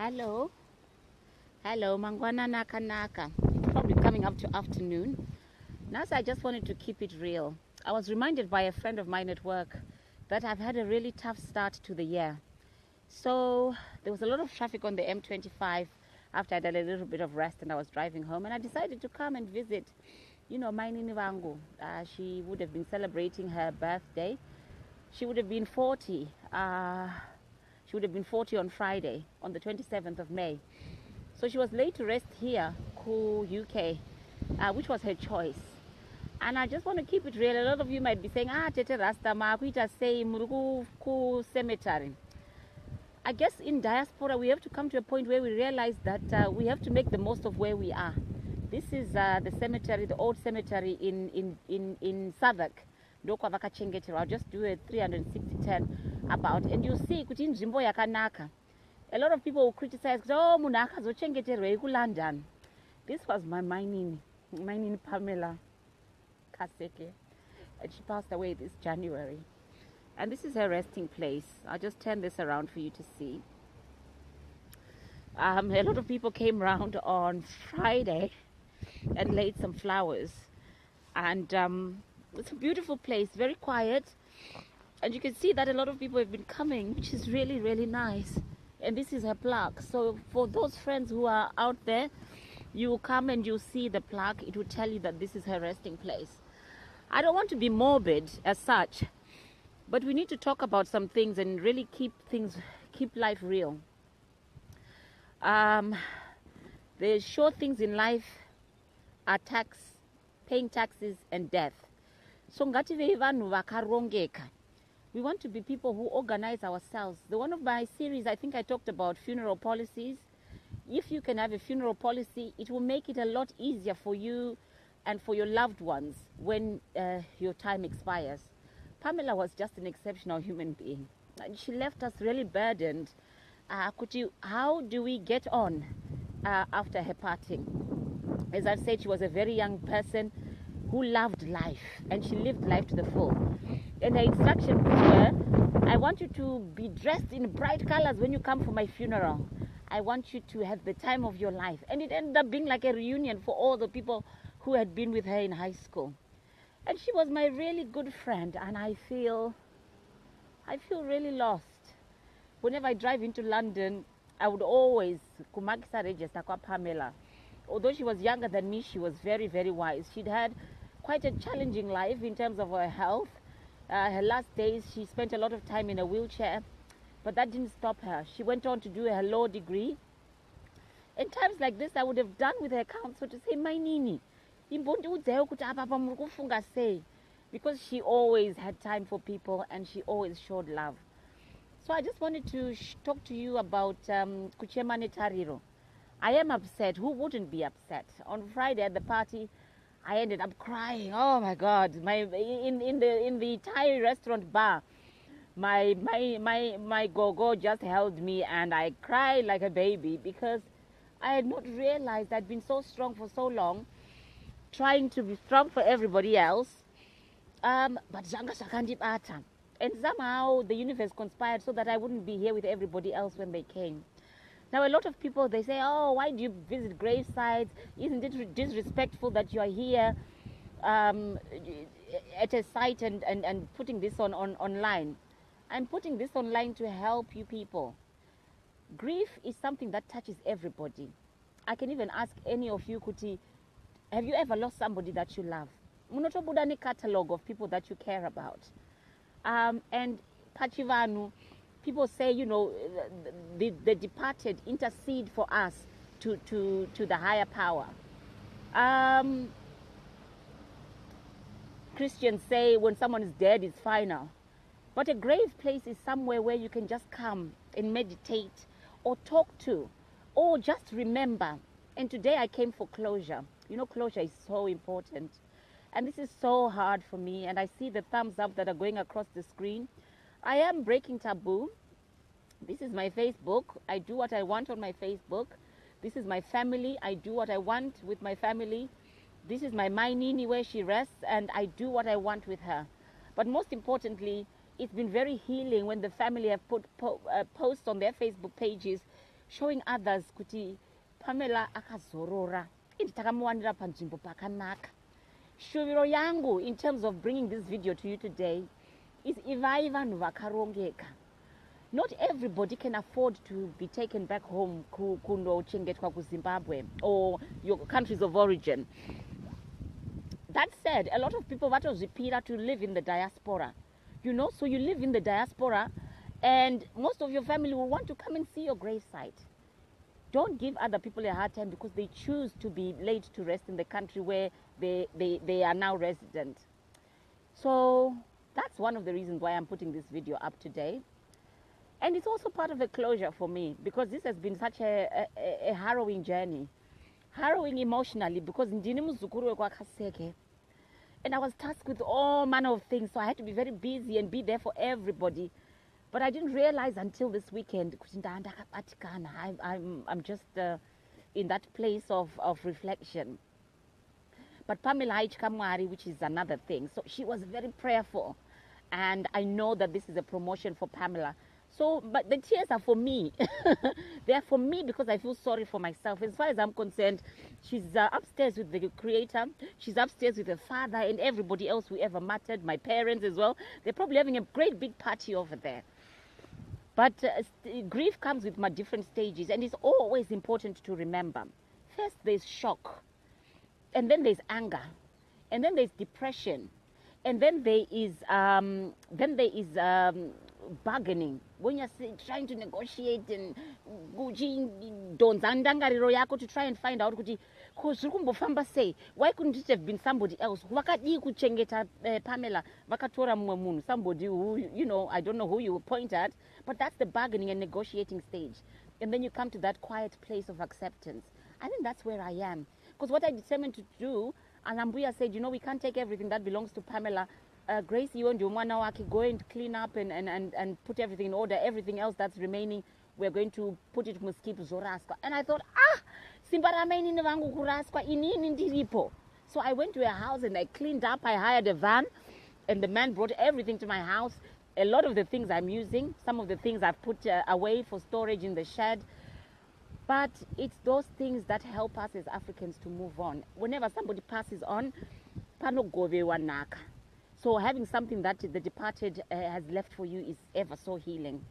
Hello. Hello, Mangwana Naka Naka. It's probably coming up to afternoon. Now, so I just wanted to keep it real. I was reminded by a friend of mine at work that I've had a really tough start to the year. So there was a lot of traffic on the M25 after I'd had a little bit of rest and I was driving home, and I decided to come and visit, my Nini Vangu. She would have been celebrating her birthday. She would have been 40. She would have been 40 on Friday, on the 27th of May. So she was laid to rest here, UK, which was her choice. And I just want to keep it real. A lot of you might be saying, Tete Rasta Makuita say Muruku cemetery. I guess in diaspora, we have to come to a point where we realize that we have to make the most of where we are. This is the cemetery, the old cemetery in Southwark. I'll just do a 360-10 about, and you see, kuti nzvimbo yakanaka. A lot of people will criticize, oh, munaka zochengeterwa London. This was my mining Pamela Kaseke, and she passed away this January. And this is her resting place. I'll just turn this around for you to see. A lot of people came around on Friday and laid some flowers. And it's a beautiful place, very quiet. And you can see that a lot of people have been coming, which is really, really nice. And this is her plaque. So for those friends who are out there, you will come and you'll see the plaque. It will tell you that this is her resting place. I don't want to be morbid as such, but we need to talk about some things and really keep life real. The sure things in life are paying taxes and death. So ngative vanhu vakarongeka. We want to be people who organize ourselves. One of my series, I think I talked about funeral policies. If you can have a funeral policy, it will make it a lot easier for you and for your loved ones when your time expires. Pamela was just an exceptional human being. And she left us really burdened. How do we get on after her parting? As I've said, she was a very young person who loved life, and she lived life to the full. And her instruction were, I want you to be dressed in bright colors when you come for my funeral. I want you to have the time of your life. And it ended up being like a reunion for all the people who had been with her in high school. And she was my really good friend, and I feel really lost. Whenever I drive into London, I would always kumakisa register kwa Pamela. Although she was younger than me, she was very, very wise. She'd had quite a challenging life in terms of her health. Her last days, she spent a lot of time in a wheelchair, but that didn't stop her. She went on to do her law degree. In times like this, I would have done with her counsel to say, my Nini, because she always had time for people and she always showed love. So I just wanted to talk to you about Kuchemane Tariro. I am upset. Who wouldn't be upset? On Friday at the party, I ended up crying. Oh my God! In the Thai restaurant bar, my gogo just held me and I cried like a baby because I had not realized I'd been so strong for so long, trying to be strong for everybody else. But Janga Shakandibata, and somehow the universe conspired so that I wouldn't be here with everybody else when they came. Now, a lot of people, they say, oh, why do you visit grave sites? Isn't it disrespectful that you are here at a site and putting this online? I'm putting this online to help you people. Grief is something that touches everybody. I can even ask any of you, Kuti, have you ever lost somebody that you love? Munotobudani catalog of people that you care about. And Pachivanu, people say, the departed intercede for us to the higher power. Christians say when someone is dead, it's final. But a grave place is somewhere where you can just come and meditate or talk to or just remember. And today I came for closure. Closure is so important. And this is so hard for me. And I see the thumbs up that are going across the screen. I am breaking taboo. This is my Facebook. I do what I want on my Facebook. This is my family. I do what I want with my family. This is my Nini where she rests, and I do what I want with her. But most importantly, it's been very healing when the family have put posts on their Facebook pages showing others kuti Pamela akazorora indi takamuwanira panzvimbo pakanaka. Shuviro yangu in terms of bringing this video to you today is ivai vanhu vakarongeka. Not everybody can afford to be taken back home kunochengetwa kuZimbabwe or your countries of origin. That said, a lot of people vatozvipira to live in the diaspora. You know, so you live in the diaspora and most of your family will want to come and see your gravesite. Don't give other people a hard time because they choose to be laid to rest in the country where they are now resident. So that's one of the reasons why I'm putting this video up today. And it's also part of a closure for me because this has been such a harrowing journey. Harrowing emotionally because ndini muzukuru wekwakaseke. And I was tasked with all manner of things, so I had to be very busy and be there for everybody. But I didn't realize until this weekend, I'm just in that place of reflection. But Pamela Haichikamwari, which is another thing, so she was very prayerful. And I know that this is a promotion for Pamela. So, but the tears are for me. They are for me because I feel sorry for myself. As far as I'm concerned, she's upstairs with the Creator. She's upstairs with her father and everybody else who ever mattered, my parents as well. They're probably having a great big party over there. But grief comes with my different stages, and it's always important to remember. First, there's shock, and then there's anger, and then there's depression, and then there is bargaining. When you're trying to negotiate and to try and find out say why couldn't it have been somebody else? Pamela, somebody who, you know, I don't know who you point at, but that's the bargaining and negotiating stage. And then you come to that quiet place of acceptance. I think that's where I am. Because what I determined to do, and Ambuya said, you know, we can't take everything that belongs to Pamela. Grace, you and Jumwana go and clean up and put everything in order. Everything else that's remaining, we're going to put it to skip Zoraska. And I thought, so I went to a house and I cleaned up. I hired a van and the man brought everything to my house. A lot of the things I'm using, some of the things I've put away for storage in the shed. But it's those things that help us as Africans to move on. Whenever somebody passes on, so having something that the departed has left for you is ever so healing.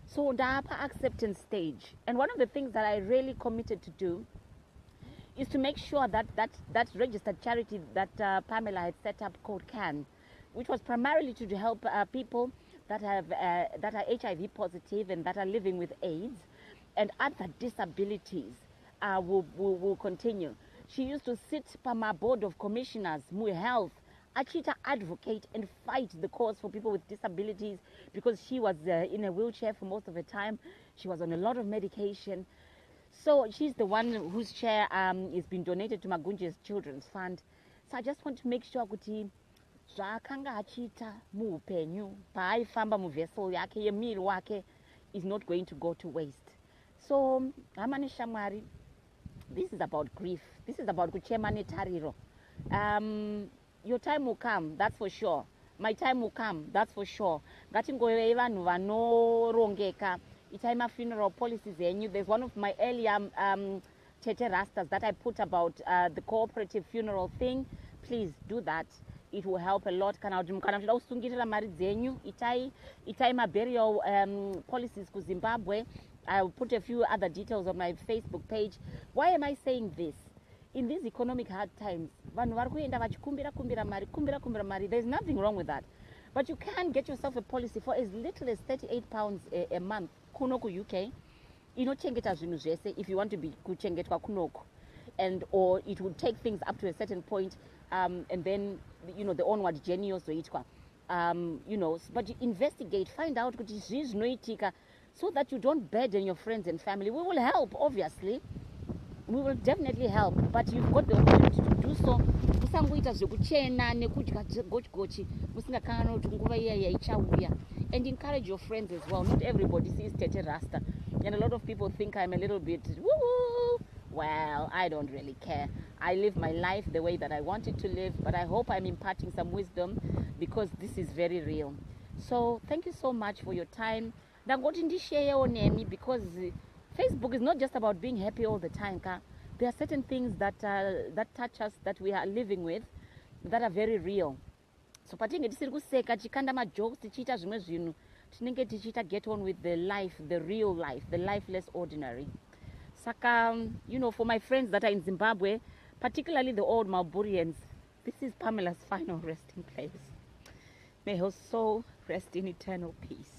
So the upper acceptance stage. And one of the things that I really committed to do is to make sure that that registered charity that Pamela had set up called CAN, which was primarily to help people that are HIV positive and that are living with AIDS and other disabilities will continue. She used to sit on my board of commissioners, Mu Health, Achita advocate and fight the cause for people with disabilities because she was in a wheelchair for most of the time. She was on a lot of medication. So she's the one whose chair is being donated to Magunje's Children's Fund. So I just want to make sure kuti zvaakanga achita muupenyu paaifamba muvhesel yake yemiri wake is not going to go to waste. So hamani shamwari, this is about grief. This is about kuchema netariro. Your time will come, that's for sure. My time will come, that's for sure. Ngatingove vanhu vanorongeka. Itaima funeral policies yenyu. There's one of my earlier Tete Rastas that I put about the cooperative funeral thing. Please do that. It will help a lot. Kana usungirira mari dzenyu. Itaima burial policies ku Zimbabwe. I'll put a few other details on my Facebook page. Why am I saying this? In these economic hard times, there's nothing wrong with that. But you can get yourself a policy for as little as £38 a month. Kunoku UK. If you want to be kuchengetwa kunoku. And or it would take things up to a certain point, and then the onward journey also but you investigate, find out so that you don't burden your friends and family. We will help, obviously. We will definitely help, but you've got the opportunity to do so. And encourage your friends as well. Not everybody sees Tete Rasta. And a lot of people think I'm a little bit woo. Well, I don't really care. I live my life the way that I want it to live, but I hope I'm imparting some wisdom because this is very real. So thank you so much for your time. Because Facebook is not just about being happy all the time. There are certain things that touch us, that we are living with, that are very real. So patinge tisiri kuseka chikanda majokes tichiita zvimwe zvinhu, tinenge tichiita get on with the life, the real life, the life less ordinary. Saka, for my friends that are in Zimbabwe, particularly the old Mauritians, this is Pamela's final resting place. May her soul rest in eternal peace.